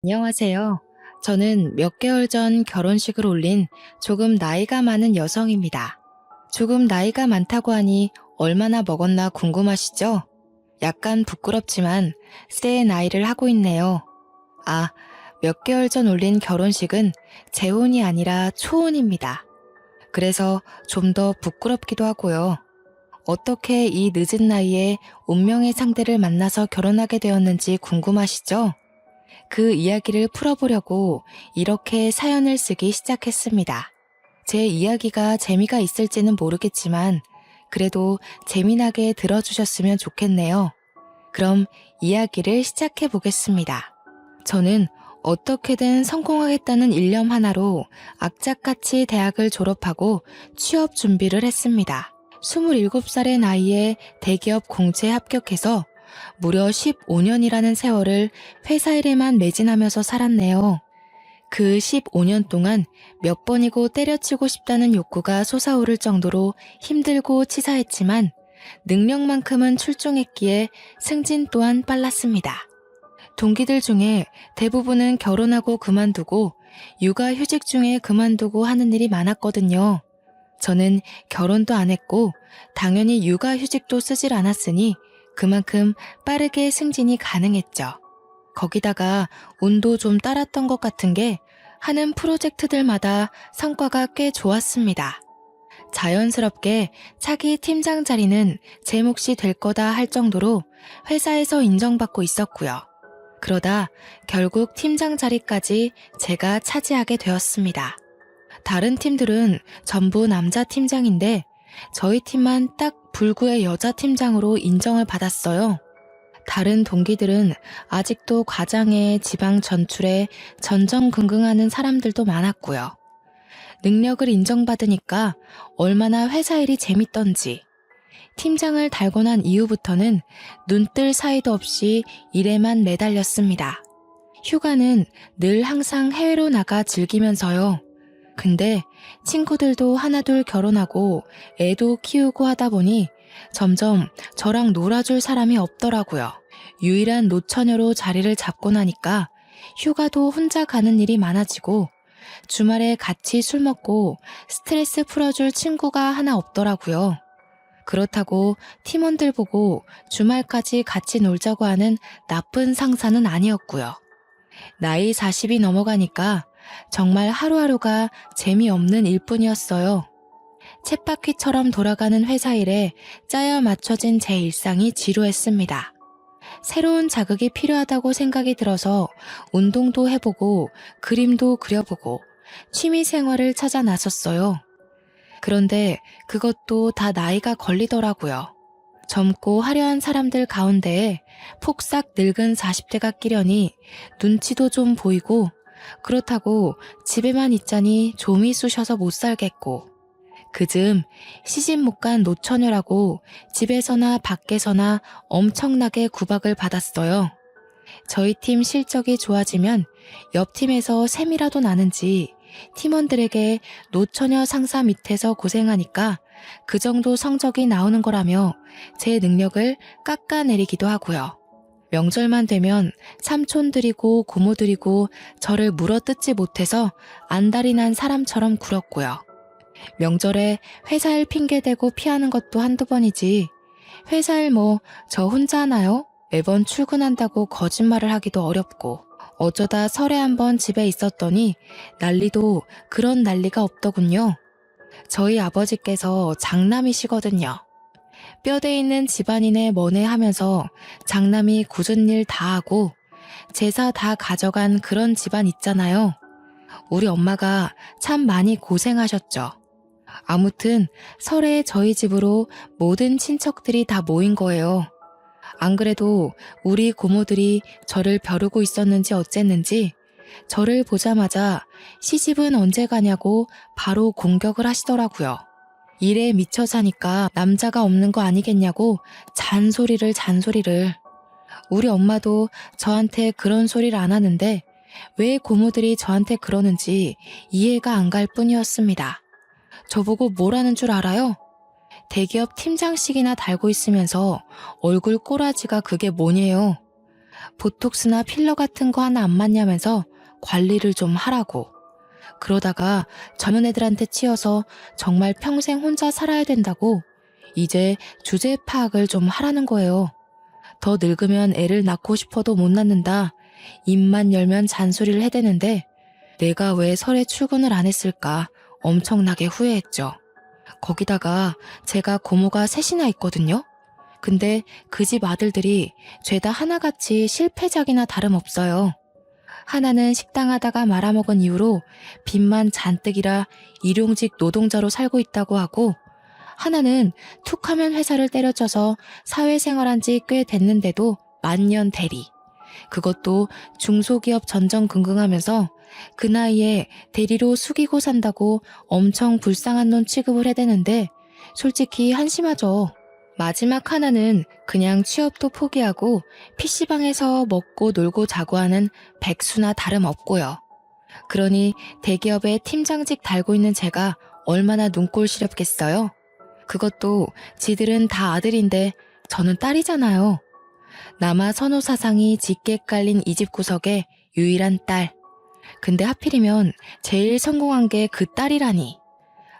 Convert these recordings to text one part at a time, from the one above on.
안녕하세요. 저는 몇 개월 전 결혼식을 올린 조금 나이가 많은 여성입니다. 조금 나이가 많다고 하니 얼마나 먹었나 궁금하시죠? 약간 부끄럽지만 새 나이를 하고 있네요. 아, 몇 개월 전 올린 결혼식은 재혼이 아니라 초혼입니다. 그래서 좀 더 부끄럽기도 하고요. 어떻게 이 늦은 나이에 운명의 상대를 만나서 결혼하게 되었는지 궁금하시죠? 그 이야기를 풀어보려고 이렇게 사연을 쓰기 시작했습니다. 제 이야기가 재미가 있을지는 모르겠지만 그래도 재미나게 들어주셨으면 좋겠네요. 그럼 이야기를 시작해 보겠습니다. 저는 어떻게든 성공하겠다는 일념 하나로 악착같이 대학을 졸업하고 취업 준비를 했습니다. 27살의 나이에 대기업 공채에 합격해서 무려 15년이라는 세월을 회사 일에만 매진하면서 살았네요. 그 15년 동안 몇 번이고 때려치고 싶다는 욕구가 솟아오를 정도로 힘들고 치사했지만 능력만큼은 출중했기에 승진 또한 빨랐습니다. 동기들 중에 대부분은 결혼하고 그만두고 육아휴직 중에 그만두고 하는 일이 많았거든요. 저는 결혼도 안 했고 당연히 육아휴직도 쓰질 않았으니 그만큼 빠르게 승진이 가능했죠. 거기다가 운도 좀 따랐던 것 같은 게 하는 프로젝트들마다 성과가 꽤 좋았습니다. 자연스럽게 차기 팀장 자리는 제 몫이 될 거다 할 정도로 회사에서 인정받고 있었고요. 그러다 결국 팀장 자리까지 제가 차지하게 되었습니다. 다른 팀들은 전부 남자 팀장인데 저희 팀만 딱 불구의 여자 팀장으로 인정을 받았어요. 다른 동기들은 아직도 과장에 지방 전출에 전전긍긍하는 사람들도 많았고요. 능력을 인정받으니까 얼마나 회사 일이 재밌던지 팀장을 달고 난 이후부터는 눈뜰 사이도 없이 일에만 매달렸습니다. 휴가는 늘 항상 해외로 나가 즐기면서요. 근데 친구들도 하나둘 결혼하고 애도 키우고 하다 보니 점점 저랑 놀아줄 사람이 없더라고요. 유일한 노처녀로 자리를 잡고 나니까 휴가도 혼자 가는 일이 많아지고 주말에 같이 술 먹고 스트레스 풀어줄 친구가 하나 없더라고요. 그렇다고 팀원들 보고 주말까지 같이 놀자고 하는 나쁜 상사는 아니었고요. 나이 40이 넘어가니까 정말 하루하루가 재미없는 일뿐이었어요. 쳇바퀴처럼 돌아가는 회사 일에 짜여 맞춰진 제 일상이 지루했습니다. 새로운 자극이 필요하다고 생각이 들어서 운동도 해보고 그림도 그려보고 취미 생활을 찾아 나섰어요. 그런데 그것도 다 나이가 걸리더라고요. 젊고 화려한 사람들 가운데에 폭삭 늙은 40대가 끼려니 눈치도 좀 보이고 그렇다고 집에만 있자니 좀이 쑤셔서 못 살겠고 그즘 시집 못 간 노처녀라고 집에서나 밖에서나 엄청나게 구박을 받았어요. 저희 팀 실적이 좋아지면 옆 팀에서 셈이라도 나는지 팀원들에게 노처녀 상사 밑에서 고생하니까 그 정도 성적이 나오는 거라며 제 능력을 깎아내리기도 하고요. 명절만 되면 삼촌들이고 고모들이고 저를 물어뜯지 못해서 안달이 난 사람처럼 굴었고요. 명절에 회사 일 핑계대고 피하는 것도 한두 번이지 회사 일 뭐 저 혼자 하나요? 매번 출근한다고 거짓말을 하기도 어렵고 어쩌다 설에 한번 집에 있었더니 난리도 그런 난리가 없더군요. 저희 아버지께서 장남이시거든요. 뼈대 있는 집안인의 머네 하면서 장남이 굳은 일 다 하고 제사 다 가져간 그런 집안 있잖아요. 우리 엄마가 참 많이 고생하셨죠. 아무튼 설에 저희 집으로 모든 친척들이 다 모인 거예요. 안 그래도 우리 고모들이 저를 벼르고 있었는지 어쨌는지 저를 보자마자 시집은 언제 가냐고 바로 공격을 하시더라고요. 일에 미쳐 사니까 남자가 없는 거 아니겠냐고 잔소리를. 우리 엄마도 저한테 그런 소리를 안 하는데 왜 고모들이 저한테 그러는지 이해가 안 갈 뿐이었습니다. 저보고 뭐라는 줄 알아요? 대기업 팀장식이나 달고 있으면서 얼굴 꼬라지가 그게 뭐냐요. 보톡스나 필러 같은 거 하나 안 맞냐면서 관리를 좀 하라고. 그러다가 젊은 애들한테 치여서 정말 평생 혼자 살아야 된다고 이제 주제 파악을 좀 하라는 거예요. 더 늙으면 애를 낳고 싶어도 못 낳는다. 입만 열면 잔소리를 해대는데 내가 왜 설에 출근을 안 했을까 엄청나게 후회했죠. 거기다가 제가 고모가 셋이나 있거든요. 근데 그 집 아들들이 죄다 하나같이 실패작이나 다름없어요. 하나는 식당 하다가 말아먹은 이후로 빚만 잔뜩이라 일용직 노동자로 살고 있다고 하고, 하나는 툭하면 회사를 때려쳐서 사회생활한 지 꽤 됐는데도 만년 대리. 그것도 중소기업 전전긍긍하면서 그 나이에 대리로 숙이고 산다고 엄청 불쌍한 놈 취급을 해대는데 솔직히 한심하죠. 마지막 하나는 그냥 취업도 포기하고 PC방에서 먹고 놀고 자고 하는 백수나 다름없고요. 그러니 대기업에 팀장직 달고 있는 제가 얼마나 눈꼴 시렵겠어요. 그것도 지들은 다 아들인데 저는 딸이잖아요. 남아 선호 사상이 짙게 깔린 이 집 구석에 유일한 딸. 근데 하필이면 제일 성공한 게 그 딸이라니.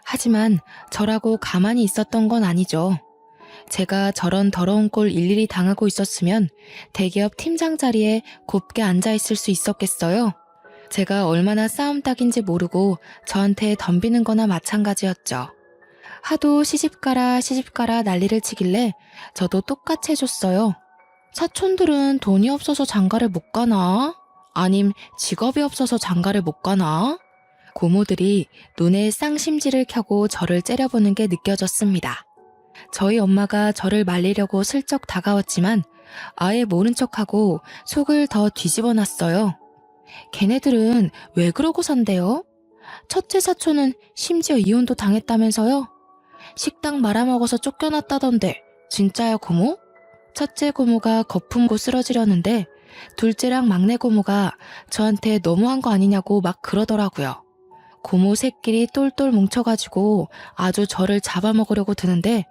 하지만 저라고 가만히 있었던 건 아니죠. 제가 저런 더러운 꼴 일일이 당하고 있었으면 대기업 팀장 자리에 곱게 앉아있을 수 있었겠어요? 제가 얼마나 싸움닭인지 모르고 저한테 덤비는 거나 마찬가지였죠. 하도 시집가라 난리를 치길래 저도 똑같이 해줬어요. 사촌들은 돈이 없어서 장가를 못 가나? 아님 직업이 없어서 장가를 못 가나? 고모들이 눈에 쌍심지를 켜고 저를 째려보는 게 느껴졌습니다. 저희 엄마가 저를 말리려고 슬쩍 다가왔지만 아예 모른 척하고 속을 더 뒤집어 놨어요. 걔네들은 왜 그러고 산대요? 첫째 사촌은 심지어 이혼도 당했다면서요? 식당 말아먹어서 쫓겨났다던데 진짜야 고모? 첫째 고모가 거품고 쓰러지려는데 둘째랑 막내 고모가 저한테 너무한 거 아니냐고 막 그러더라고요. 고모 새끼리 똘똘 뭉쳐가지고 아주 저를 잡아먹으려고 드는데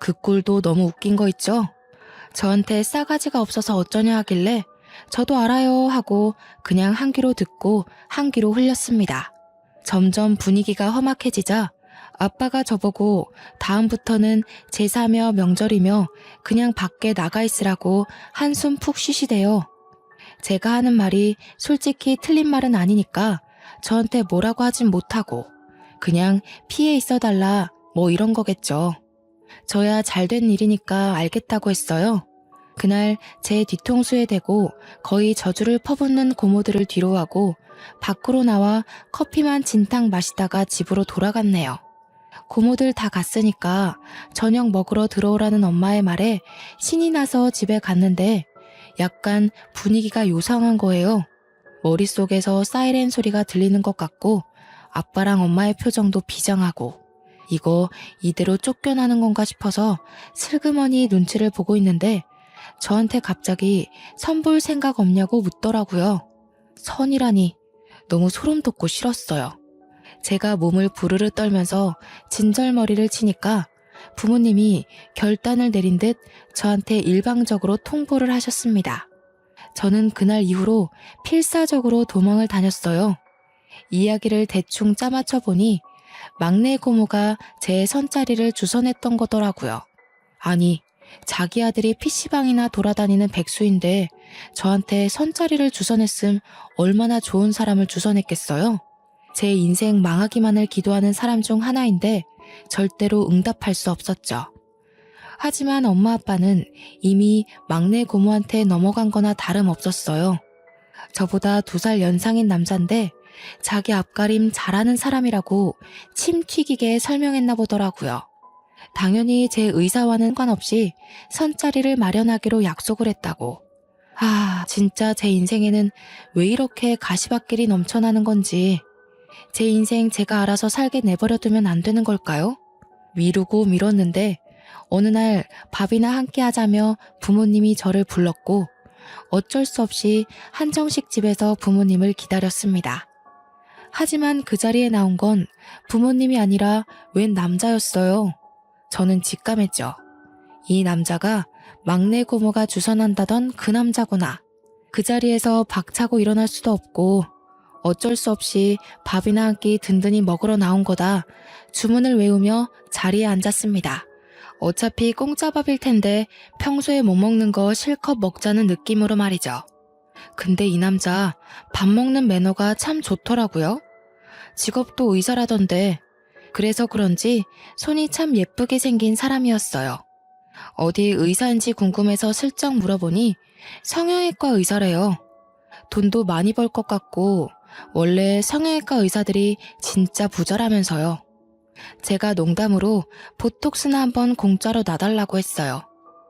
그 꼴도 너무 웃긴 거 있죠? 저한테 싸가지가 없어서 어쩌냐 하길래 저도 알아요 하고 그냥 한 귀로 듣고 한 귀로 흘렸습니다. 점점 분위기가 험악해지자 아빠가 저보고 다음부터는 제사며 명절이며 그냥 밖에 나가 있으라고 한숨 푹 쉬시대요. 제가 하는 말이 솔직히 틀린 말은 아니니까 저한테 뭐라고 하진 못하고 그냥 피해 있어달라 뭐 이런 거겠죠. 저야 잘된 일이니까 알겠다고 했어요. 그날 제 뒤통수에 대고 거의 저주를 퍼붓는 고모들을 뒤로하고 밖으로 나와 커피만 진탕 마시다가 집으로 돌아갔네요. 고모들 다 갔으니까 저녁 먹으러 들어오라는 엄마의 말에 신이 나서 집에 갔는데 약간 분위기가 요상한 거예요. 머릿속에서 사이렌 소리가 들리는 것 같고 아빠랑 엄마의 표정도 비장하고 이거 이대로 쫓겨나는 건가 싶어서 슬그머니 눈치를 보고 있는데 저한테 갑자기 선 볼 생각 없냐고 묻더라고요. 선이라니 너무 소름 돋고 싫었어요. 제가 몸을 부르르 떨면서 진절머리를 치니까 부모님이 결단을 내린 듯 저한테 일방적으로 통보를 하셨습니다. 저는 그날 이후로 필사적으로 도망을 다녔어요. 이야기를 대충 짜맞춰 보니 막내 고모가 제 선자리를 주선했던 거더라고요. 아니, 자기 아들이 PC방이나 돌아다니는 백수인데 저한테 선자리를 주선했음 얼마나 좋은 사람을 주선했겠어요? 제 인생 망하기만을 기도하는 사람 중 하나인데 절대로 응답할 수 없었죠. 하지만 엄마 아빠는 이미 막내 고모한테 넘어간 거나 다름없었어요. 저보다 2살 연상인 남잔데 자기 앞가림 잘하는 사람이라고 침 튀기게 설명했나 보더라고요. 당연히 제 의사와는 상관없이 선자리를 마련하기로 약속을 했다고. 진짜 제 인생에는 왜 이렇게 가시밭길이 넘쳐나는 건지. 제 인생 제가 알아서 살게 내버려두면 안 되는 걸까요? 미루고 미뤘는데 어느 날 밥이나 함께 하자며 부모님이 저를 불렀고 어쩔 수 없이 한정식 집에서 부모님을 기다렸습니다. 하지만 그 자리에 나온 건 부모님이 아니라 웬 남자였어요. 저는 직감했죠. 이 남자가 막내 고모가 주선한다던 그 남자구나. 그 자리에서 박차고 일어날 수도 없고 어쩔 수 없이 밥이나 한 끼 든든히 먹으러 나온 거다 주문을 외우며 자리에 앉았습니다. 어차피 공짜밥일 텐데 평소에 못 먹는 거 실컷 먹자는 느낌으로 말이죠. 근데 이 남자 밥 먹는 매너가 참 좋더라고요. 직업도 의사라던데 그래서 그런지 손이 참 예쁘게 생긴 사람이었어요. 어디 의사인지 궁금해서 슬쩍 물어보니 성형외과 의사래요. 돈도 많이 벌 것 같고 원래 성형외과 의사들이 진짜 부자라면서요. 제가 농담으로 보톡스나 한번 공짜로 놔달라고 했어요.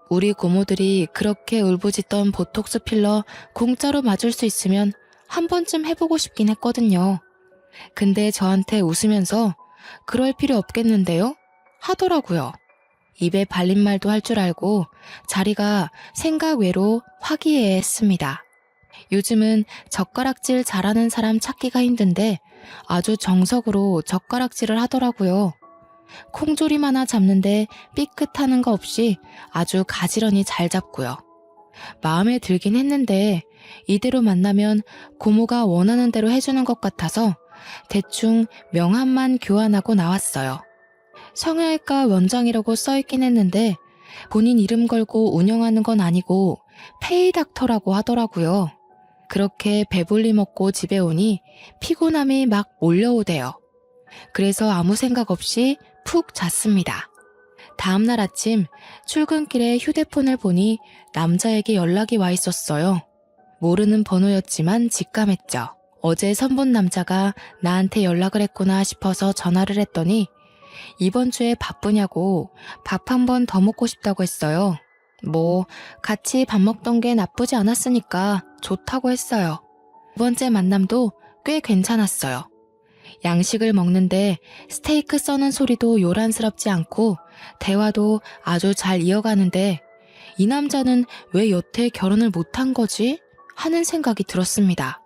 우리 고모들이 그렇게 울부짖던 보톡스 필러 공짜로 맞을 수 있으면 한 번쯤 해보고 싶긴 했거든요. 근데 저한테 웃으면서 그럴 필요 없겠는데요? 하더라고요. 입에 발린 말도 할 줄 알고 자리가 생각 외로 화기애애했습니다. 요즘은 젓가락질 잘하는 사람 찾기가 힘든데 아주 정석으로 젓가락질을 하더라고요. 콩조림 하나 잡는데 삐끗하는 거 없이 아주 가지런히 잘 잡고요. 마음에 들긴 했는데 이대로 만나면 고모가 원하는 대로 해주는 것 같아서 대충 명함만 교환하고 나왔어요. 성형외과 원장이라고 써있긴 했는데 본인 이름 걸고 운영하는 건 아니고 페이닥터라고 하더라고요. 그렇게 배불리 먹고 집에 오니 피곤함이 막 몰려오대요. 그래서 아무 생각 없이 푹 잤습니다. 다음날 아침 출근길에 휴대폰을 보니 남자에게 연락이 와 있었어요. 모르는 번호였지만 직감했죠. 어제 선본 남자가 나한테 연락을 했구나 싶어서 전화를 했더니 이번 주에 바쁘냐고 밥 한 번 더 먹고 싶다고 했어요. 뭐 같이 밥 먹던 게 나쁘지 않았으니까 좋다고 했어요. 두 번째 만남도 꽤 괜찮았어요. 양식을 먹는데 스테이크 써는 소리도 요란스럽지 않고 대화도 아주 잘 이어가는데 이 남자는 왜 여태 결혼을 못한 거지? 하는 생각이 들었습니다.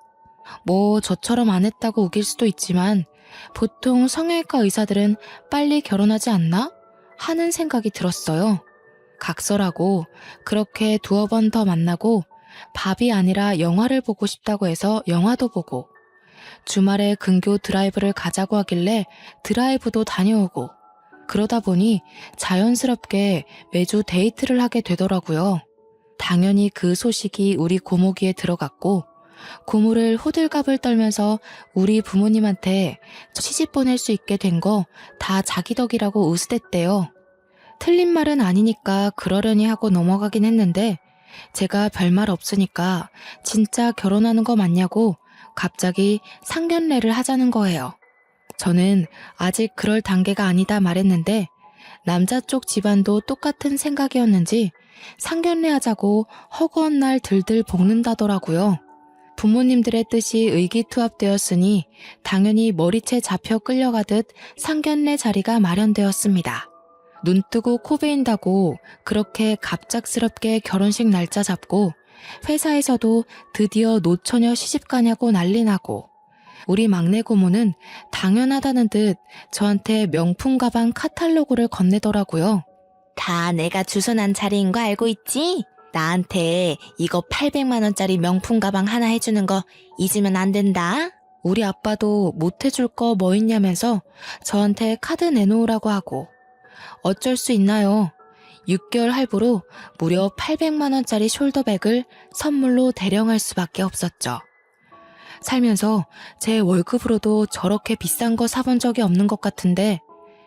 뭐 저처럼 안 했다고 우길 수도 있지만 보통 성형외과 의사들은 빨리 결혼하지 않나? 하는 생각이 들었어요. 각설하고 그렇게 두어 번 더 만나고 밥이 아니라 영화를 보고 싶다고 해서 영화도 보고 주말에 근교 드라이브를 가자고 하길래 드라이브도 다녀오고 그러다 보니 자연스럽게 매주 데이트를 하게 되더라고요. 당연히 그 소식이 우리 고모 귀에 들어갔고 고모를 호들갑을 떨면서 우리 부모님한테 시집 보낼 수 있게 된 거 다 자기 덕이라고 으스댔대요. 틀린 말은 아니니까 그러려니 하고 넘어가긴 했는데 제가 별말 없으니까 진짜 결혼하는 거 맞냐고 갑자기 상견례를 하자는 거예요. 저는 아직 그럴 단계가 아니다 말했는데 남자 쪽 집안도 똑같은 생각이었는지 상견례 하자고 허구한 날 들들 볶는다더라고요. 부모님들의 뜻이 의기투합되었으니 당연히 머리채 잡혀 끌려가듯 상견례 자리가 마련되었습니다. 눈 뜨고 코 베인다고 그렇게 갑작스럽게 결혼식 날짜 잡고 회사에서도 드디어 노처녀 시집 가냐고 난리 나고 우리 막내 고모는 당연하다는 듯 저한테 명품 가방 카탈로그를 건네더라고요. 다 내가 주선한 자리인 거 알고 있지? 나한테 이거 800만 원짜리 명품 가방 하나 해주는 거 잊으면 안 된다. 우리 아빠도 못 해줄 거 뭐 있냐면서 저한테 카드 내놓으라고 하고 어쩔 수 있나요? 6개월 할부로 무려 800만 원짜리 숄더백을 선물로 대령할 수밖에 없었죠. 살면서 제 월급으로도 저렇게 비싼 거 사본 적이 없는 것 같은데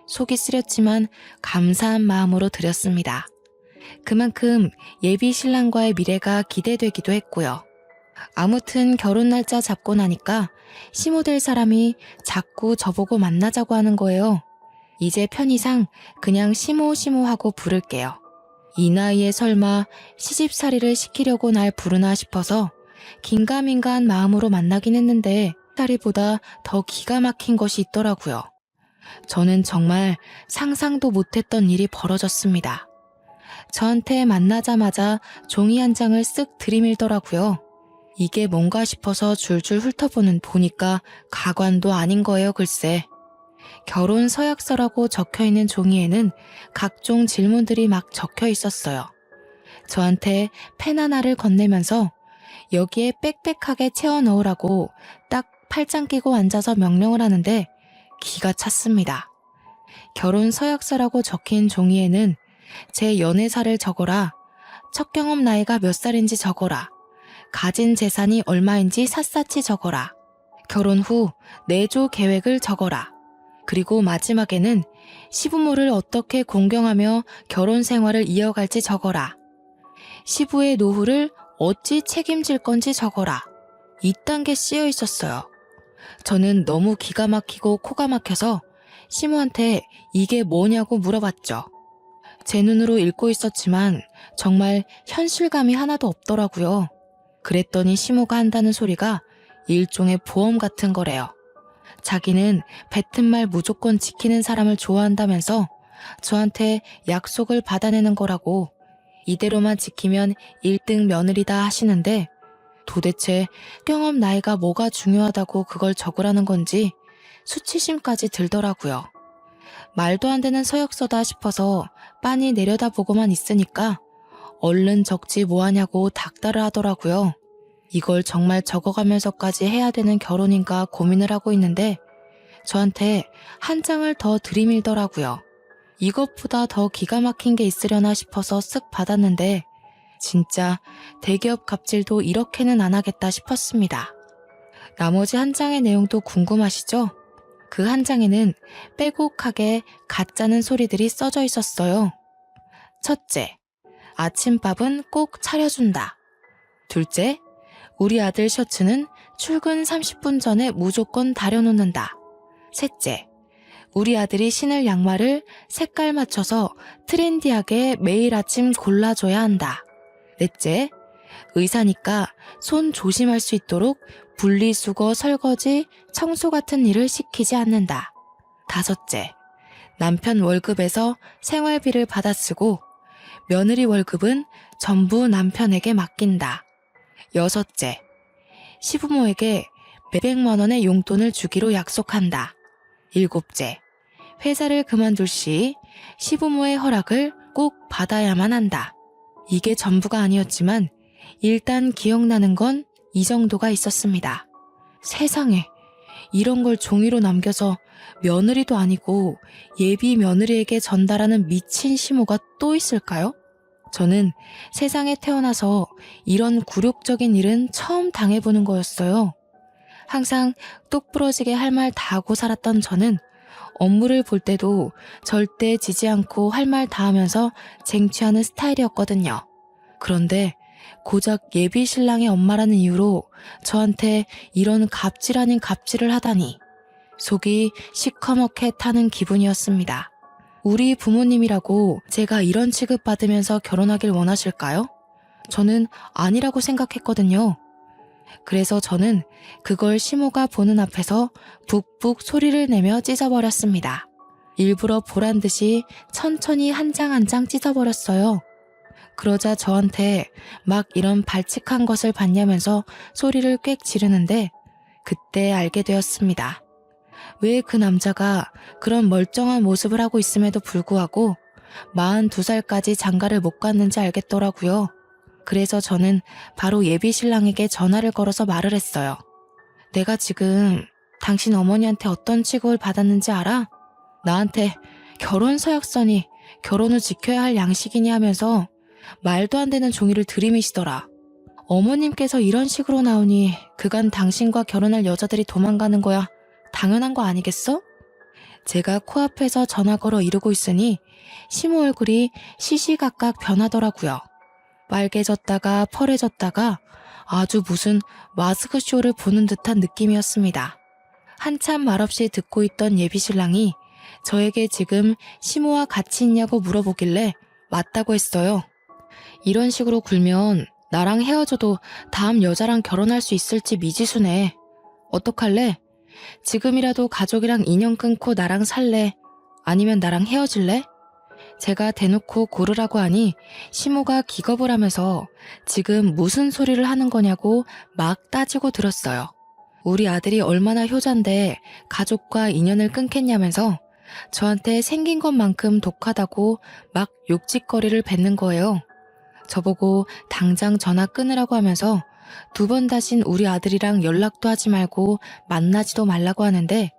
속이 쓰렸지만 감사한 마음으로 드렸습니다. 그만큼 예비 신랑과의 미래가 기대되기도 했고요. 아무튼 결혼 날짜 잡고 나니까 시모될 사람이 자꾸 저보고 만나자고 하는 거예요. 이제 편의상 그냥 시모 하고 부를게요. 이 나이에 설마 시집살이를 시키려고 날 부르나 싶어서 긴가민가한 마음으로 만나긴 했는데 살이보다 더 기가 막힌 것이 있더라고요. 저는 정말 상상도 못했던 일이 벌어졌습니다. 저한테 만나자마자 종이 한 장을 쓱 들이밀더라고요. 이게 뭔가 싶어서 줄줄 훑어보는 보니까 가관도 아닌 거예요, 글쎄. 결혼 서약서라고 적혀있는 종이에는 각종 질문들이 막 적혀 있었어요. 저한테 펜 하나를 건네면서 여기에 빽빽하게 채워 넣으라고 딱 팔짱 끼고 앉아서 명령을 하는데 기가 찼습니다. 결혼 서약서라고 적힌 종이에는 제 연애사를 적어라, 첫 경험 나이가 몇 살인지 적어라, 가진 재산이 얼마인지 샅샅이 적어라, 결혼 후 내조 계획을 적어라, 그리고 마지막에는 시부모를 어떻게 공경하며 결혼 생활을 이어갈지 적어라, 시부의 노후를 어찌 책임질 건지 적어라. 이딴 게 쓰여 있었어요. 저는 너무 기가 막히고 코가 막혀서 시모한테 이게 뭐냐고 물어봤죠. 제 눈으로 읽고 있었지만 정말 현실감이 하나도 없더라고요. 그랬더니 시모가 한다는 소리가 일종의 보험 같은 거래요. 자기는 뱉은 말 무조건 지키는 사람을 좋아한다면서 저한테 약속을 받아내는 거라고, 이대로만 지키면 1등 며느리다 하시는데 도대체 경험 나이가 뭐가 중요하다고 그걸 적으라는 건지 수치심까지 들더라고요. 말도 안 되는 서약서다 싶어서 빤히 내려다보고만 있으니까 얼른 적지 뭐하냐고 닥달을 하더라고요. 이걸 정말 적어가면서까지 해야 되는 결혼인가 고민을 하고 있는데 저한테 한 장을 더 들이밀더라고요. 이것보다 더 기가 막힌 게 있으려나 싶어서 쓱 받았는데 진짜 대기업 갑질도 이렇게는 안 하겠다 싶었습니다. 나머지 한 장의 내용도 궁금하시죠? 그 한 장에는 빼곡하게 가짜는 소리들이 써져 있었어요. 첫째, 아침밥은 꼭 차려준다. 둘째, 우리 아들 셔츠는 출근 30분 전에 무조건 다려놓는다. 셋째, 우리 아들이 신을 양말을 색깔 맞춰서 트렌디하게 매일 아침 골라줘야 한다. 넷째, 의사니까 손 조심할 수 있도록 분리수거, 설거지, 청소 같은 일을 시키지 않는다. 다섯째, 남편 월급에서 생활비를 받아 쓰고 며느리 월급은 전부 남편에게 맡긴다. 여섯째, 시부모에게 몇백만 원의 용돈을 주기로 약속한다. 일곱째, 회사를 그만둘 시 시부모의 허락을 꼭 받아야만 한다. 이게 전부가 아니었지만 일단 기억나는 건 이 정도가 있었습니다. 세상에, 이런 걸 종이로 남겨서 며느리도 아니고 예비 며느리에게 전달하는 미친 시모가 또 있을까요? 저는 세상에 태어나서 이런 굴욕적인 일은 처음 당해보는 거였어요. 항상 똑부러지게 할 말 다 하고 살았던 저는 업무를 볼 때도 절대 지지 않고 할 말 다 하면서 쟁취하는 스타일이었거든요. 그런데 고작 예비 신랑의 엄마라는 이유로 저한테 이런 갑질 아닌 갑질을 하다니 속이 시커멓게 타는 기분이었습니다. 우리 부모님이라고 제가 이런 취급받으면서 결혼하길 원하실까요? 저는 아니라고 생각했거든요. 그래서 저는 그걸 시모가 보는 앞에서 북북 소리를 내며 찢어버렸습니다. 일부러 보란 듯이 천천히 한 장 한 장 찢어버렸어요. 그러자 저한테 막 이런 발칙한 것을 봤냐면서 소리를 꽥 지르는데 그때 알게 되었습니다. 왜 그 남자가 그런 멀쩡한 모습을 하고 있음에도 불구하고 42살까지 장가를 못 갔는지 알겠더라고요. 그래서 저는 바로 예비 신랑에게 전화를 걸어서 말을 했어요. 내가 지금 당신 어머니한테 어떤 취급을 받았는지 알아? 나한테 결혼 서약서니 결혼 후 지켜야 할 양식이니 하면서 말도 안 되는 종이를 들이미시더라. 어머님께서 이런 식으로 나오니 그간 당신과 결혼할 여자들이 도망가는 거야 당연한 거 아니겠어? 제가 코앞에서 전화 걸어 이러고 있으니 시모 얼굴이 시시각각 변하더라고요. 빨개졌다가 펄해졌다가 아주 무슨 마스크쇼를 보는 듯한 느낌이었습니다. 한참 말없이 듣고 있던 예비신랑이 저에게 지금 시모와 같이 있냐고 물어보길래 맞다고 했어요. 이런 식으로 굴면 나랑 헤어져도 다음 여자랑 결혼할 수 있을지 미지수네. 어떡할래? 지금이라도 가족이랑 인연 끊고 나랑 살래? 아니면 나랑 헤어질래? 제가 대놓고 고르라고 하니 시모가 기겁을 하면서 지금 무슨 소리를 하는 거냐고 막 따지고 들었어요. 우리 아들이 얼마나 효자인데 가족과 인연을 끊겠냐면서 저한테 생긴 것만큼 독하다고 막 욕짓거리를 뱉는 거예요. 저보고 당장 전화 끊으라고 하면서 두 번 다신 우리 아들이랑 연락도 하지 말고 만나지도 말라고 하는데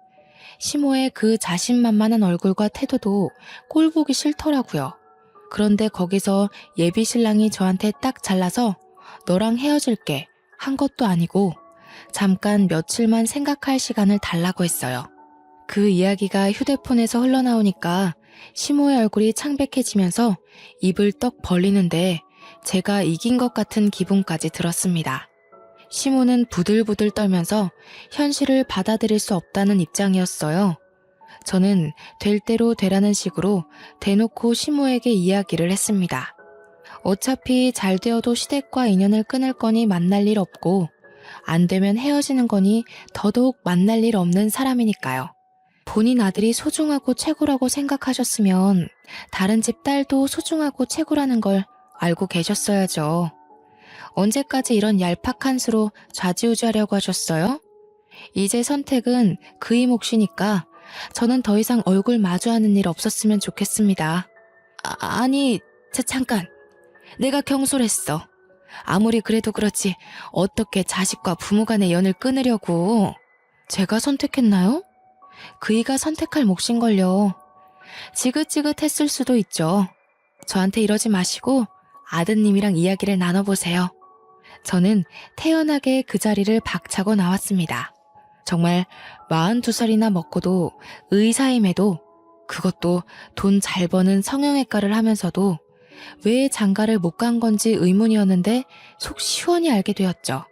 시모의 그 자신만만한 얼굴과 태도도 꼴 보기 싫더라고요. 그런데 거기서 예비 신랑이 저한테 딱 잘라서 너랑 헤어질게 한 것도 아니고 잠깐 며칠만 생각할 시간을 달라고 했어요. 그 이야기가 휴대폰에서 흘러나오니까 시모의 얼굴이 창백해지면서 입을 떡 벌리는데 제가 이긴 것 같은 기분까지 들었습니다. 시모는 부들부들 떨면서 현실을 받아들일 수 없다는 입장이었어요. 저는 될 대로 되라는 식으로 대놓고 시모에게 이야기를 했습니다. 어차피 잘 되어도 시댁과 인연을 끊을 거니 만날 일 없고 안 되면 헤어지는 거니 더더욱 만날 일 없는 사람이니까요. 본인 아들이 소중하고 최고라고 생각하셨으면 다른 집 딸도 소중하고 최고라는 걸 알고 계셨어야죠. 언제까지 이런 얄팍한 수로 좌지우지하려고 하셨어요? 이제 선택은 그의 몫이니까 저는 더 이상 얼굴 마주하는 일 없었으면 좋겠습니다. 아니, 잠깐. 내가 경솔했어. 아무리 그래도 그렇지 어떻게 자식과 부모 간의 연을 끊으려고. 제가 선택했나요? 그이가 선택할 몫인걸요. 지긋지긋했을 수도 있죠. 저한테 이러지 마시고 아드님이랑 이야기를 나눠보세요. 저는 태연하게 그 자리를 박차고 나왔습니다. 정말 42살이나 먹고도 의사임에도 그것도 돈 잘 버는 성형외과를 하면서도 왜 장가를 못 간 건지 의문이었는데 속 시원히 알게 되었죠.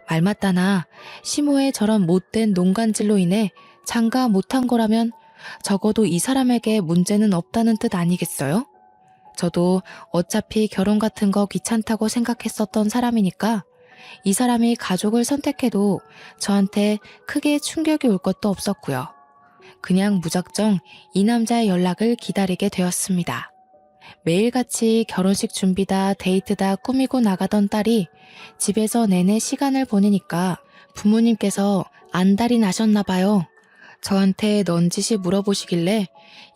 말 맞다나 시모의 저런 못된 농간질로 인해 장가 못한 거라면 적어도 이 사람에게 문제는 없다는 뜻 아니겠어요? 저도 어차피 결혼 같은 거 귀찮다고 생각했었던 사람이니까 이 사람이 가족을 선택해도 저한테 크게 충격이 올 것도 없었고요. 그냥 무작정 이 남자의 연락을 기다리게 되었습니다. 매일같이 결혼식 준비다 데이트다 꾸미고 나가던 딸이 집에서 내내 시간을 보내니까 부모님께서 안달이 나셨나 봐요. 저한테 넌지시 물어보시길래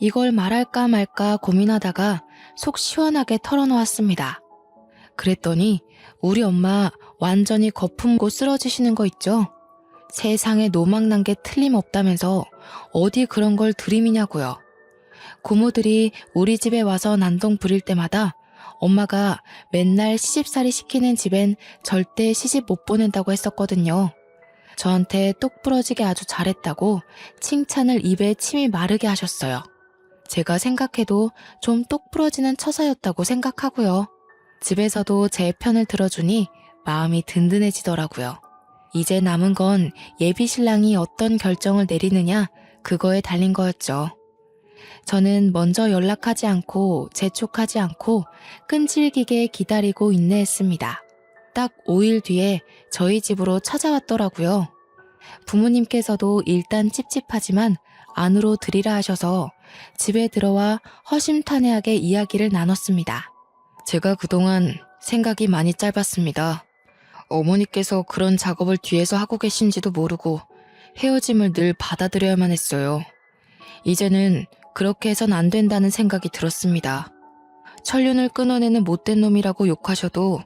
이걸 말할까 말까 고민하다가 속 시원하게 털어놓았습니다. 그랬더니 우리 엄마 완전히 거품고 쓰러지시는 거 있죠? 세상에 노망난 게 틀림없다면서 어디 그런 걸 들이미냐고요. 고모들이 우리 집에 와서 난동 부릴 때마다 엄마가 맨날 시집살이 시키는 집엔 절대 시집 못 보낸다고 했었거든요. 저한테 똑 부러지게 아주 잘했다고 칭찬을 입에 침이 마르게 하셨어요. 제가 생각해도 좀 똑 부러지는 처사였다고 생각하고요. 집에서도 제 편을 들어주니 마음이 든든해지더라고요. 이제 남은 건 예비 신랑이 어떤 결정을 내리느냐 그거에 달린 거였죠. 저는 먼저 연락하지 않고 재촉하지 않고 끈질기게 기다리고 인내했습니다. 딱 5일 뒤에 저희 집으로 찾아왔더라고요. 부모님께서도 일단 찝찝하지만 안으로 들이라 하셔서 집에 들어와 허심탄회하게 이야기를 나눴습니다. 제가 그동안 생각이 많이 짧았습니다. 어머니께서 그런 작업을 뒤에서 하고 계신지도 모르고 헤어짐을 늘 받아들여야만 했어요. 이제는 그렇게 해선 안 된다는 생각이 들었습니다. 천륜을 끊어내는 못된 놈이라고 욕하셔도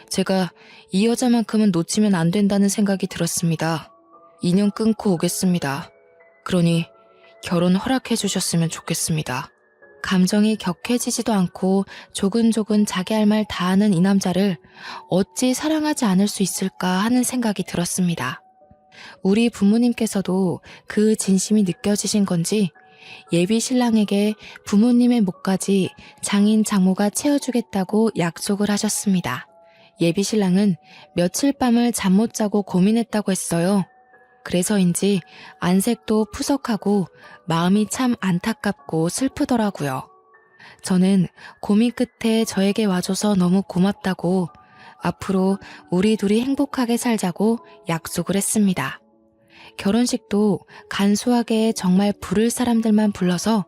제가 이 여자만큼은 놓치면 안 된다는 생각이 들었습니다. 인연 끊고 오겠습니다. 그러니 결혼 허락해 주셨으면 좋겠습니다. 감정이 격해지지도 않고 조근조근 자기 할 말 다 하는 이 남자를 어찌 사랑하지 않을 수 있을까 하는 생각이 들었습니다. 우리 부모님께서도 그 진심이 느껴지신 건지 예비 신랑에게 부모님의 몫까지 장인 장모가 채워주겠다고 약속을 하셨습니다. 예비 신랑은 며칠 밤을 잠 못 자고 고민했다고 했어요. 그래서인지 안색도 푸석하고 마음이 참 안타깝고 슬프더라고요. 저는 고민 끝에 저에게 와줘서 너무 고맙다고 앞으로 우리 둘이 행복하게 살자고 약속을 했습니다. 결혼식도 간소하게 정말 부를 사람들만 불러서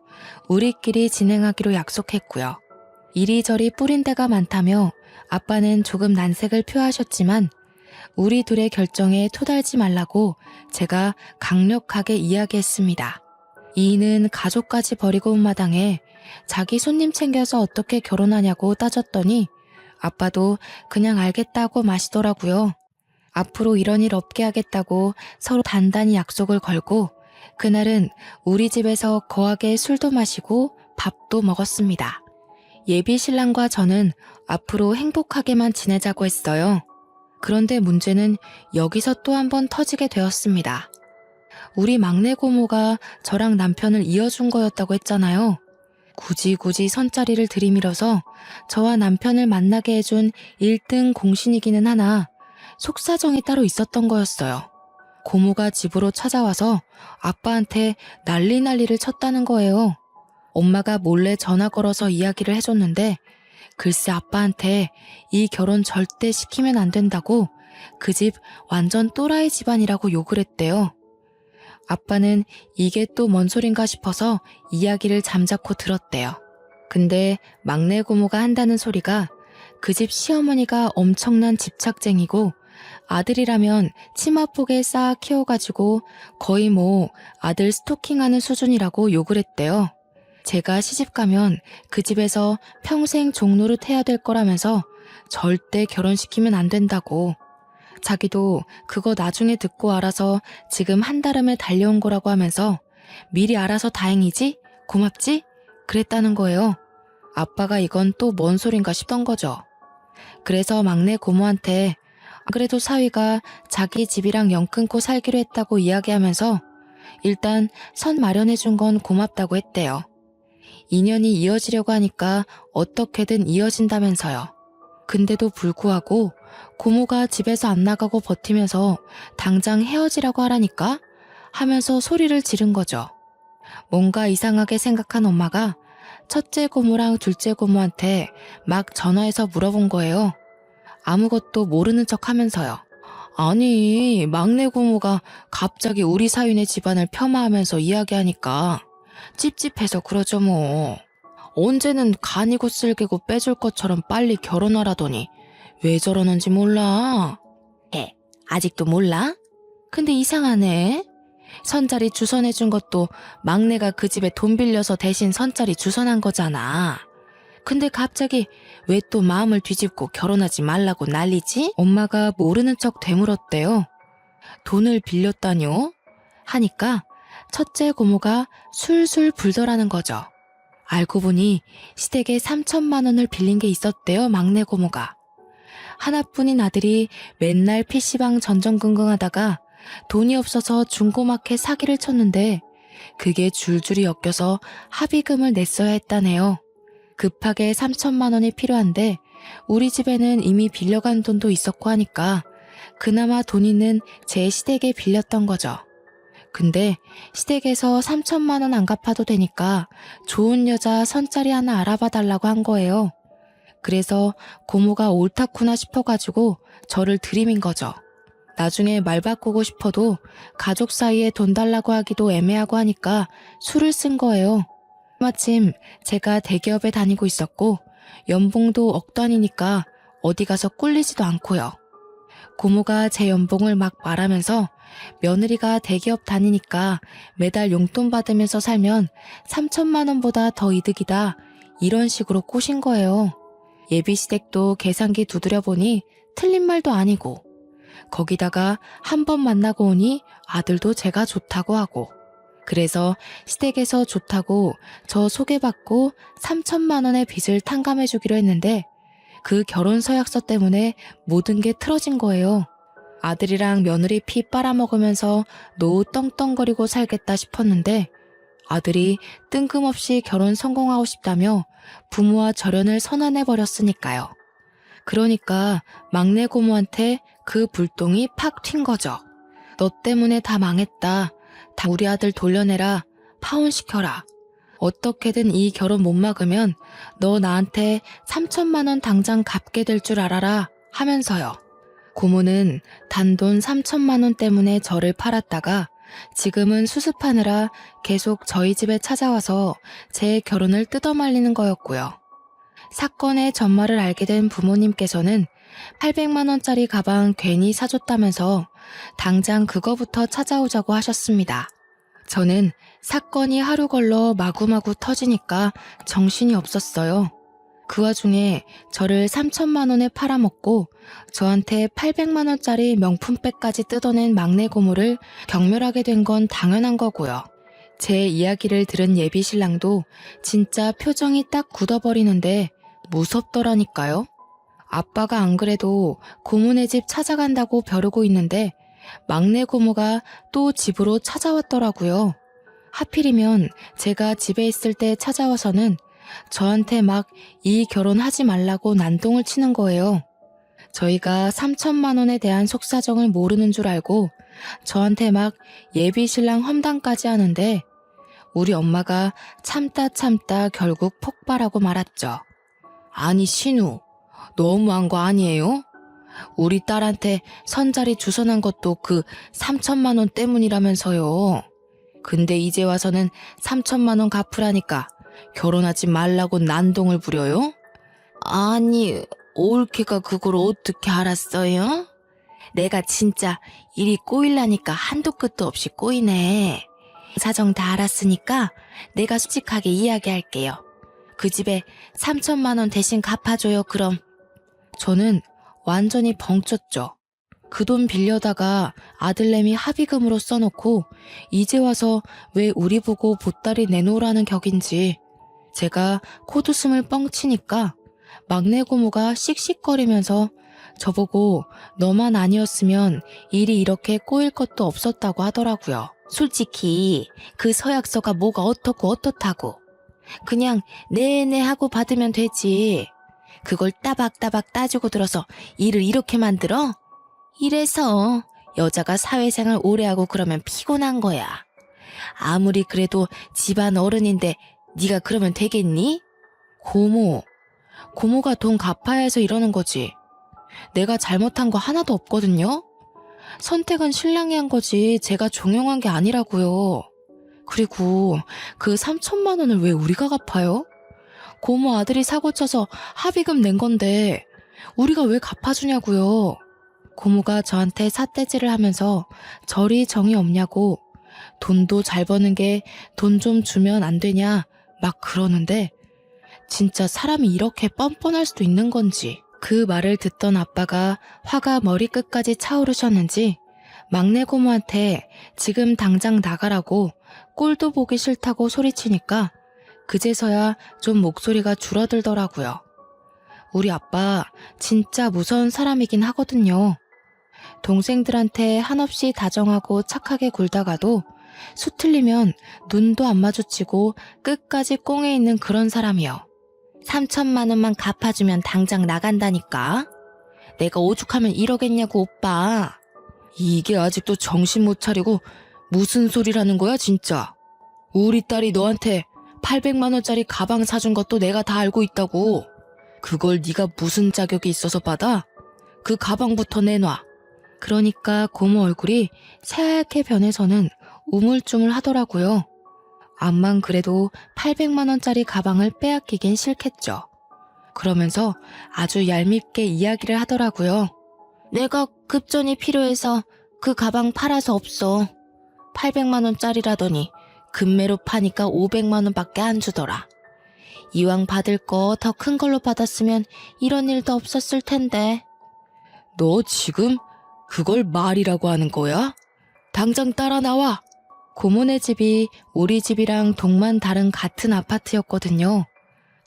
우리끼리 진행하기로 약속했고요. 이리저리 뿌린 데가 많다며 아빠는 조금 난색을 표하셨지만 우리 둘의 결정에 토달지 말라고 제가 강력하게 이야기했습니다. 이인은 가족까지 버리고 온 마당에 자기 손님 챙겨서 어떻게 결혼하냐고 따졌더니 아빠도 그냥 알겠다고 마시더라고요. 앞으로 이런 일 없게 하겠다고 서로 단단히 약속을 걸고 그날은 우리 집에서 거하게 술도 마시고 밥도 먹었습니다. 예비 신랑과 저는 앞으로 행복하게만 지내자고 했어요. 그런데 문제는 여기서 또 한 번 터지게 되었습니다. 우리 막내 고모가 저랑 남편을 이어준 거였다고 했잖아요. 굳이 선자리를 들이밀어서 저와 남편을 만나게 해준 1등 공신이기는 하나 속사정이 따로 있었던 거였어요. 고모가 집으로 찾아와서 아빠한테 난리를 쳤다는 거예요. 엄마가 몰래 전화 걸어서 이야기를 해줬는데 글쎄 아빠한테 이 결혼 절대 시키면 안 된다고 그 집 완전 또라이 집안이라고 욕을 했대요. 아빠는 이게 또 뭔 소린가 싶어서 이야기를 잠자코 들었대요. 근데 막내 고모가 한다는 소리가 그 집 시어머니가 엄청난 집착쟁이고 아들이라면 치마폭에 쌓아 키워가지고 거의 뭐 아들 스토킹하는 수준이라고 욕을 했대요. 제가 시집가면 그 집에서 평생 종노릇 해야 될 거라면서 절대 결혼시키면 안 된다고. 자기도 그거 나중에 듣고 알아서 지금 한달음에 달려온 거라고 하면서 미리 알아서 다행이지? 고맙지? 그랬다는 거예요. 아빠가 이건 또 뭔 소린가 싶던 거죠. 그래서 막내 고모한테 그래도 사위가 자기 집이랑 연 끊고 살기로 했다고 이야기하면서 일단 선 마련해 준 건 고맙다고 했대요. 인연이 이어지려고 하니까 어떻게든 이어진다면서요. 근데도 불구하고 고모가 집에서 안 나가고 버티면서 당장 헤어지라고 하라니까 하면서 소리를 지른 거죠. 뭔가 이상하게 생각한 엄마가 첫째 고모랑 둘째 고모한테 막 전화해서 물어본 거예요. 아무것도 모르는 척 하면서요. 아니, 막내 고모가 갑자기 우리 사위네 집안을 폄하하면서 이야기하니까 찝찝해서 그러죠 뭐. 언제는 간이고 쓸개고 빼줄 것처럼 빨리 결혼하라더니 왜 저러는지 몰라? 아직도 몰라? 근데 이상하네. 선자리 주선해준 것도 막내가 그 집에 돈 빌려서 대신 선자리 주선한 거잖아. 근데 갑자기 왜 또 마음을 뒤집고 결혼하지 말라고 난리지? 엄마가 모르는 척 되물었대요. 돈을 빌렸다뇨? 하니까 첫째 고모가 술술 불더라는 거죠. 알고 보니 시댁에 3천만 원을 빌린 게 있었대요, 막내 고모가. 하나뿐인 아들이 맨날 PC방 전전긍긍하다가 돈이 없어서 중고마켓 사기를 쳤는데 그게 줄줄이 엮여서 합의금을 냈어야 했다네요. 급하게 3천만 원이 필요한데 우리 집에는 이미 빌려간 돈도 있었고 하니까 그나마 돈 있는 제 시댁에 빌렸던 거죠. 근데 시댁에서 3천만 원 안 갚아도 되니까 좋은 여자 선자리 하나 알아봐 달라고 한 거예요. 그래서 고모가 옳다구나 싶어가지고 저를 들이민 거죠. 나중에 말 바꾸고 싶어도 가족 사이에 돈 달라고 하기도 애매하고 하니까 술을 쓴 거예요. 마침 제가 대기업에 다니고 있었고 연봉도 억 단위니까 어디 가서 꿀리지도 않고요. 고모가 제 연봉을 막 말하면서 며느리가 대기업 다니니까 매달 용돈 받으면서 살면 3천만 원보다 더 이득이다 이런 식으로 꼬신 거예요. 예비시댁도 계산기 두드려보니 틀린 말도 아니고 거기다가 한 번 만나고 오니 아들도 제가 좋다고 하고 그래서 시댁에서 좋다고 저 소개받고 3천만 원의 빚을 탕감해주기로 했는데 그 결혼 서약서 때문에 모든 게 틀어진 거예요. 아들이랑 며느리 피 빨아먹으면서 노후 떵떵거리고 살겠다 싶었는데 아들이 뜬금없이 결혼 성공하고 싶다며 부모와 절연을 선언해버렸으니까요. 그러니까 막내 고모한테 그 불똥이 팍 튄 거죠. 너 때문에 다 망했다. 다 우리 아들 돌려내라. 파혼시켜라. 어떻게든 이 결혼 못 막으면 너 나한테 3천만 원 당장 갚게 될 줄 알아라 하면서요. 고모는 단돈 3천만 원 때문에 저를 팔았다가 지금은 수습하느라 계속 저희 집에 찾아와서 제 결혼을 뜯어말리는 거였고요. 사건의 전말을 알게 된 부모님께서는 800만 원짜리 가방 괜히 사줬다면서 당장 그거부터 찾아오자고 하셨습니다. 저는 사건이 하루 걸러 마구마구 터지니까 정신이 없었어요. 그 와중에 저를 3천만 원에 팔아먹고 저한테 800만 원짜리 명품백까지 뜯어낸 막내 고모를 경멸하게 된 건 당연한 거고요. 제 이야기를 들은 예비 신랑도 진짜 표정이 딱 굳어버리는데 무섭더라니까요. 아빠가 안 그래도 고모네 집 찾아간다고 벼르고 있는데 막내 고모가 또 집으로 찾아왔더라고요. 하필이면 제가 집에 있을 때 찾아와서는 저한테 막 이 결혼하지 말라고 난동을 치는 거예요. 저희가 3천만 원에 대한 속사정을 모르는 줄 알고 저한테 막 예비 신랑 험담까지 하는데 우리 엄마가 참다 결국 폭발하고 말았죠. 아니 신우, 너무한 거 아니에요? 우리 딸한테 선자리 주선한 것도 그 3천만 원 때문이라면서요. 근데 이제 와서는 3천만 원 갚으라니까 결혼하지 말라고 난동을 부려요? 아니, 올케가 그걸 어떻게 알았어요? 내가 진짜 일이 꼬일라니까 한도 끝도 없이 꼬이네. 사정 다 알았으니까 내가 솔직하게 이야기할게요. 그 집에 3천만 원 대신 갚아줘요, 그럼. 저는 완전히 벙쪘죠. 그 돈 빌려다가 아들내미 합의금으로 써놓고 이제 와서 왜 우리 보고 보따리 내놓으라는 격인지 제가 코웃음을 뻥치니까 막내 고모가 씩씩거리면서 저보고 너만 아니었으면 일이 이렇게 꼬일 것도 없었다고 하더라고요. 솔직히 그 서약서가 뭐가 어떻고 어떻다고. 그냥 네네 하고 받으면 되지. 그걸 따박따박 따지고 들어서 일을 이렇게 만들어? 이래서 여자가 사회생활 오래 하고 그러면 피곤한 거야. 아무리 그래도 집안 어른인데 네가 그러면 되겠니? 고모가 돈 갚아야 해서 이러는 거지. 내가 잘못한 거 하나도 없거든요. 선택은 신랑이 한 거지 제가 종용한 게 아니라고요. 그리고 그 3천만 원을 왜 우리가 갚아요? 고모 아들이 사고쳐서 합의금 낸 건데 우리가 왜 갚아주냐고요. 고모가 저한테 삿대질을 하면서 저리 정이 없냐고 돈도 잘 버는 게 돈 좀 주면 안 되냐 막 그러는데 진짜 사람이 이렇게 뻔뻔할 수도 있는 건지. 그 말을 듣던 아빠가 화가 머리끝까지 차오르셨는지 막내 고모한테 지금 당장 나가라고 꼴도 보기 싫다고 소리치니까 그제서야 좀 목소리가 줄어들더라고요. 우리 아빠 진짜 무서운 사람이긴 하거든요. 동생들한테 한없이 다정하고 착하게 굴다가도 수틀리면 눈도 안 마주치고 끝까지 꽁에 있는 그런 사람이요. 3천만 원만 갚아주면 당장 나간다니까. 내가 오죽하면 이러겠냐고 오빠. 이게 아직도 정신 못 차리고 무슨 소리라는 거야 진짜. 우리 딸이 너한테 800만 원짜리 가방 사준 것도 내가 다 알고 있다고. 그걸 네가 무슨 자격이 있어서 받아? 그 가방부터 내놔. 그러니까 고모 얼굴이 새하얗게 변해서는 우물쭈물 하더라고요. 암만 그래도 800만 원짜리 가방을 빼앗기긴 싫겠죠. 그러면서 아주 얄밉게 이야기를 하더라고요. 내가 급전이 필요해서 그 가방 팔아서 없어. 800만 원짜리라더니 금매로 파니까 500만 원밖에 안 주더라. 이왕 받을 거 더 큰 걸로 받았으면 이런 일도 없었을 텐데. 너 지금 그걸 말이라고 하는 거야? 당장 따라 나와. 고모네 집이 우리 집이랑 동만 다른 같은 아파트였거든요.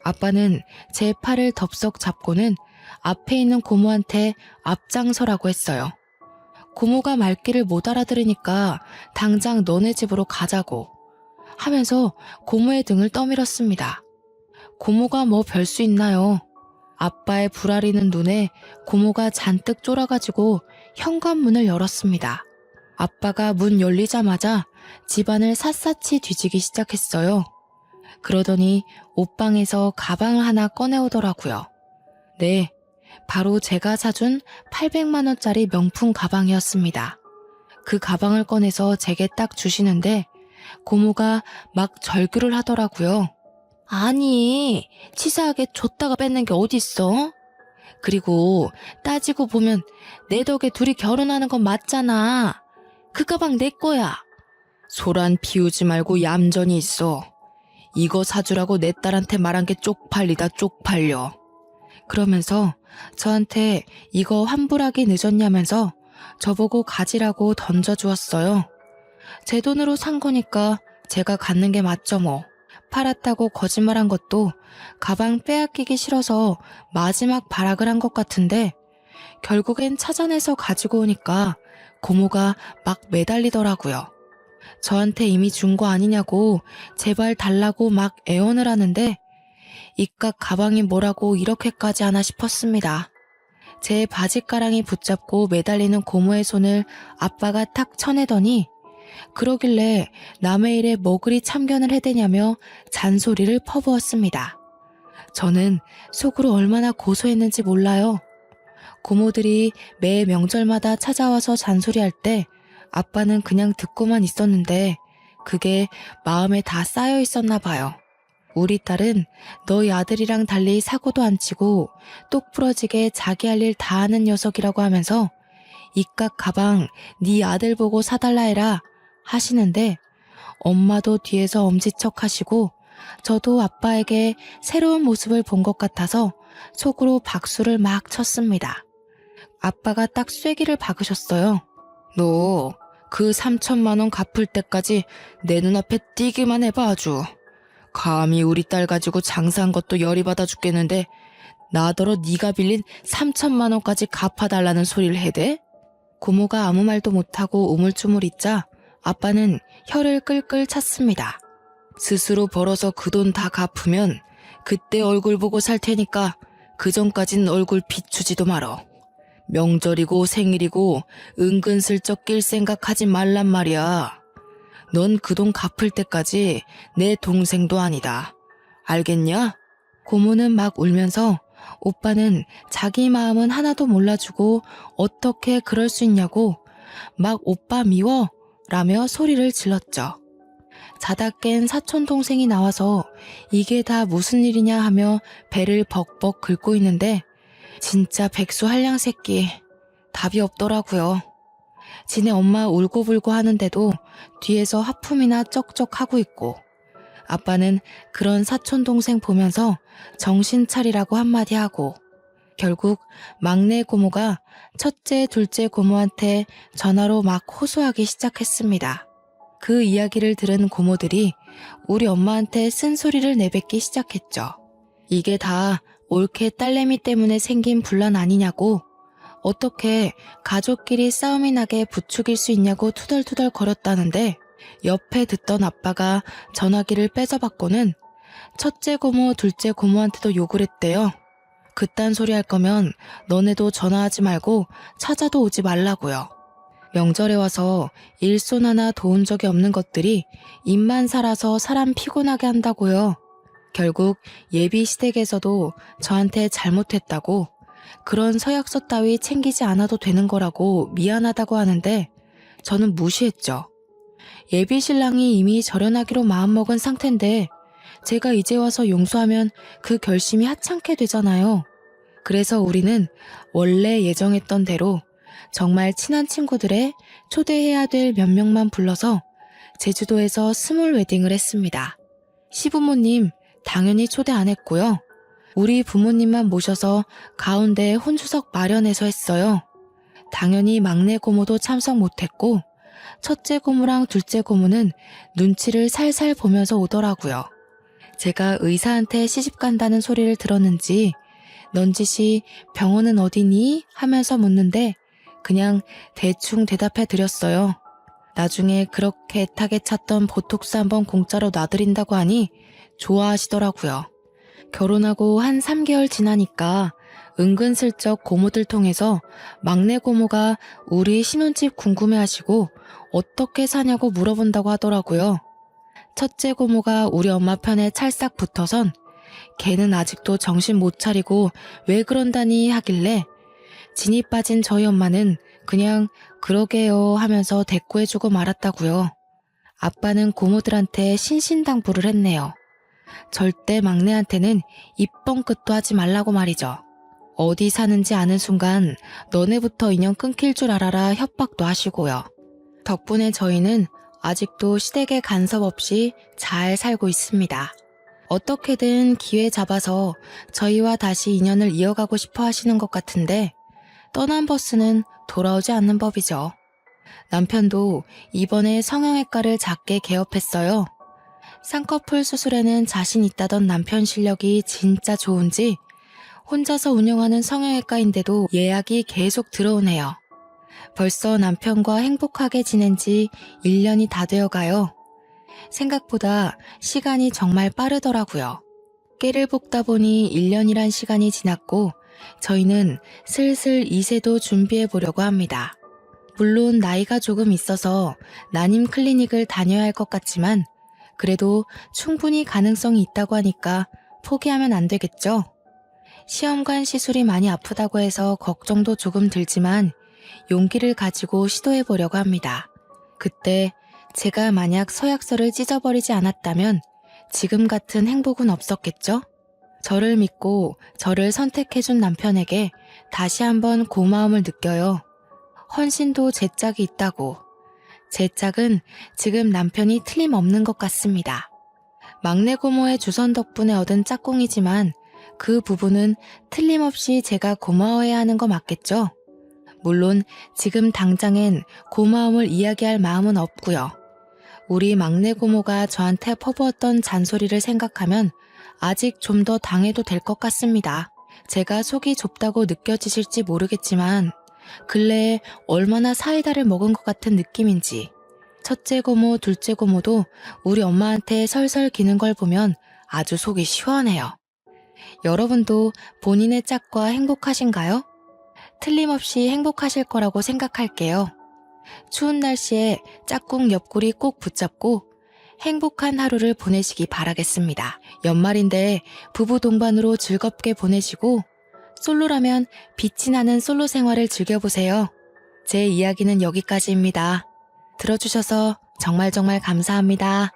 아빠는 제 팔을 덥석 잡고는 앞에 있는 고모한테 앞장서라고 했어요. 고모가 말귀를 못 알아들으니까 당장 너네 집으로 가자고 하면서 고모의 등을 떠밀었습니다. 고모가 뭐 별 수 있나요? 아빠의 불아리는 눈에 고모가 잔뜩 쫄아가지고 현관문을 열었습니다. 아빠가 문 열리자마자 집안을 샅샅이 뒤지기 시작했어요. 그러더니 옷방에서 가방을 하나 꺼내오더라고요. 네, 바로 제가 사준 800만 원짜리 명품 가방이었습니다. 그 가방을 꺼내서 제게 딱 주시는데 고모가 막 절규를 하더라고요. 아니, 치사하게 줬다가 뺏는 게 어딨어? 그리고 따지고 보면 내 덕에 둘이 결혼하는 건 맞잖아. 그 가방 내 거야. 소란 피우지 말고 얌전히 있어. 이거 사주라고 내 딸한테 말한 게 쪽팔리다 쪽팔려. 그러면서 저한테 이거 환불하기 늦었냐면서 저보고 가지라고 던져주었어요. 제 돈으로 산 거니까 제가 갖는 게 맞죠 뭐. 팔았다고 거짓말한 것도 가방 빼앗기기 싫어서 마지막 발악을 한 것 같은데 결국엔 찾아내서 가지고 오니까 고모가 막 매달리더라고요. 저한테 이미 준 거 아니냐고 제발 달라고 막 애원을 하는데 이깟 가방이 뭐라고 이렇게까지 하나 싶었습니다. 제 바지가랑이 붙잡고 매달리는 고모의 손을 아빠가 탁 쳐내더니 그러길래 남의 일에 뭐 그리 참견을 해대냐며 잔소리를 퍼부었습니다. 저는 속으로 얼마나 고소했는지 몰라요. 고모들이 매 명절마다 찾아와서 잔소리할 때 아빠는 그냥 듣고만 있었는데 그게 마음에 다 쌓여 있었나 봐요. 우리 딸은 너희 아들이랑 달리 사고도 안 치고 똑부러지게 자기 할 일 다 하는 녀석이라고 하면서 이깟 가방 네 아들 보고 사달라 해라 하시는데 엄마도 뒤에서 엄지척 하시고 저도 아빠에게 새로운 모습을 본 것 같아서 속으로 박수를 막 쳤습니다. 아빠가 딱 쐐기를 박으셨어요. 너 그 3천만 원 갚을 때까지 내 눈앞에 띄기만 해봐 아주. 감히 우리 딸 가지고 장사한 것도 열이 받아 죽겠는데 나더러 네가 빌린 3천만 원까지 갚아달라는 소리를 해대? 고모가 아무 말도 못하고 우물쭈물 있자 아빠는 혀를 끌끌 찼습니다. 스스로 벌어서 그 돈 다 갚으면 그때 얼굴 보고 살 테니까 그전까진 얼굴 비추지도 말어. 명절이고 생일이고 은근슬쩍 낄 생각하지 말란 말이야. 넌 그 돈 갚을 때까지 내 동생도 아니다. 알겠냐? 고모는 막 울면서 오빠는 자기 마음은 하나도 몰라주고 어떻게 그럴 수 있냐고 막 오빠 미워 라며 소리를 질렀죠. 자다 깬 사촌 동생이 나와서 이게 다 무슨 일이냐 하며 배를 벅벅 긁고 있는데 진짜 백수 한량 새끼 답이 없더라고요. 지네 엄마 울고불고 하는데도 뒤에서 하품이나 쩍쩍 하고 있고 아빠는 그런 사촌 동생 보면서 정신 차리라고 한마디 하고 결국 막내 고모가 첫째, 둘째 고모한테 전화로 막 호소하기 시작했습니다. 그 이야기를 들은 고모들이 우리 엄마한테 쓴소리를 내뱉기 시작했죠. 이게 다 올케 딸내미 때문에 생긴 분란 아니냐고, 어떻게 가족끼리 싸움이 나게 부추길 수 있냐고 투덜투덜 거렸다는데 옆에 듣던 아빠가 전화기를 뺏어받고는 첫째 고모, 둘째 고모한테도 욕을 했대요. 그딴 소리 할 거면 너네도 전화하지 말고 찾아도 오지 말라고요. 명절에 와서 일손 하나 도운 적이 없는 것들이 입만 살아서 사람 피곤하게 한다고요. 결국 예비 시댁에서도 저한테 잘못했다고 그런 서약서 따위 챙기지 않아도 되는 거라고 미안하다고 하는데 저는 무시했죠. 예비 신랑이 이미 절연하기로 마음먹은 상태인데 제가 이제 와서 용서하면 그 결심이 하찮게 되잖아요. 그래서 우리는 원래 예정했던 대로 정말 친한 친구들의 초대해야 될 몇 명만 불러서 제주도에서 스몰 웨딩을 했습니다. 시부모님 당연히 초대 안 했고요. 우리 부모님만 모셔서 가운데 혼주석 마련해서 했어요. 당연히 막내 고모도 참석 못했고 첫째 고모랑 둘째 고모는 눈치를 살살 보면서 오더라고요. 제가 의사한테 시집 간다는 소리를 들었는지 넌지시 병원은 어디니? 하면서 묻는데 그냥 대충 대답해 드렸어요. 나중에 그렇게 애타게 찾던 보톡스 한번 공짜로 놔드린다고 하니 좋아하시더라고요. 결혼하고 한 3개월 지나니까 은근슬쩍 고모들 통해서 막내 고모가 우리 신혼집 궁금해하시고 어떻게 사냐고 물어본다고 하더라고요. 첫째 고모가 우리 엄마 편에 찰싹 붙어선 걔는 아직도 정신 못 차리고 왜 그런다니 하길래 진이 빠진 저희 엄마는 그냥 그러게요 하면서 대꾸해주고 말았다고요. 아빠는 고모들한테 신신당부를 했네요. 절대 막내한테는 입 뻥끗도 하지 말라고 말이죠. 어디 사는지 아는 순간 너네부터 인연 끊길 줄 알아라 협박도 하시고요. 덕분에 저희는 아직도 시댁에 간섭 없이 잘 살고 있습니다. 어떻게든 기회 잡아서 저희와 다시 인연을 이어가고 싶어 하시는 것 같은데 떠난 버스는 돌아오지 않는 법이죠. 남편도 이번에 성형외과를 작게 개업했어요. 쌍꺼풀 수술에는 자신 있다던 남편 실력이 진짜 좋은지 혼자서 운영하는 성형외과인데도 예약이 계속 들어오네요. 벌써 남편과 행복하게 지낸 지 1년이 다 되어가요. 생각보다 시간이 정말 빠르더라고요. 깨를 볶다 보니 1년이란 시간이 지났고 저희는 슬슬 이세도 준비해 보려고 합니다. 물론 나이가 조금 있어서 난임 클리닉을 다녀야 할 것 같지만 그래도 충분히 가능성이 있다고 하니까 포기하면 안 되겠죠? 시험관 시술이 많이 아프다고 해서 걱정도 조금 들지만 용기를 가지고 시도해 보려고 합니다. 그때 제가 만약 서약서를 찢어버리지 않았다면 지금 같은 행복은 없었겠죠? 저를 믿고 저를 선택해준 남편에게 다시 한번 고마움을 느껴요. 헌신도 제 짝이 있다고. 제 짝은 지금 남편이 틀림없는 것 같습니다. 막내 고모의 주선 덕분에 얻은 짝꿍이지만 그 부분은 틀림없이 제가 고마워해야 하는 거 맞겠죠? 물론 지금 당장엔 고마움을 이야기할 마음은 없고요. 우리 막내 고모가 저한테 퍼부었던 잔소리를 생각하면 아직 좀 더 당해도 될 것 같습니다. 제가 속이 좁다고 느껴지실지 모르겠지만 근래에 얼마나 사이다를 먹은 것 같은 느낌인지 첫째 고모, 둘째 고모도 우리 엄마한테 설설 기는 걸 보면 아주 속이 시원해요. 여러분도 본인의 짝과 행복하신가요? 틀림없이 행복하실 거라고 생각할게요. 추운 날씨에 짝꿍 옆구리 꼭 붙잡고 행복한 하루를 보내시기 바라겠습니다. 연말인데 부부 동반으로 즐겁게 보내시고 솔로라면 빛이 나는 솔로 생활을 즐겨보세요. 제 이야기는 여기까지입니다. 들어주셔서 정말 감사합니다.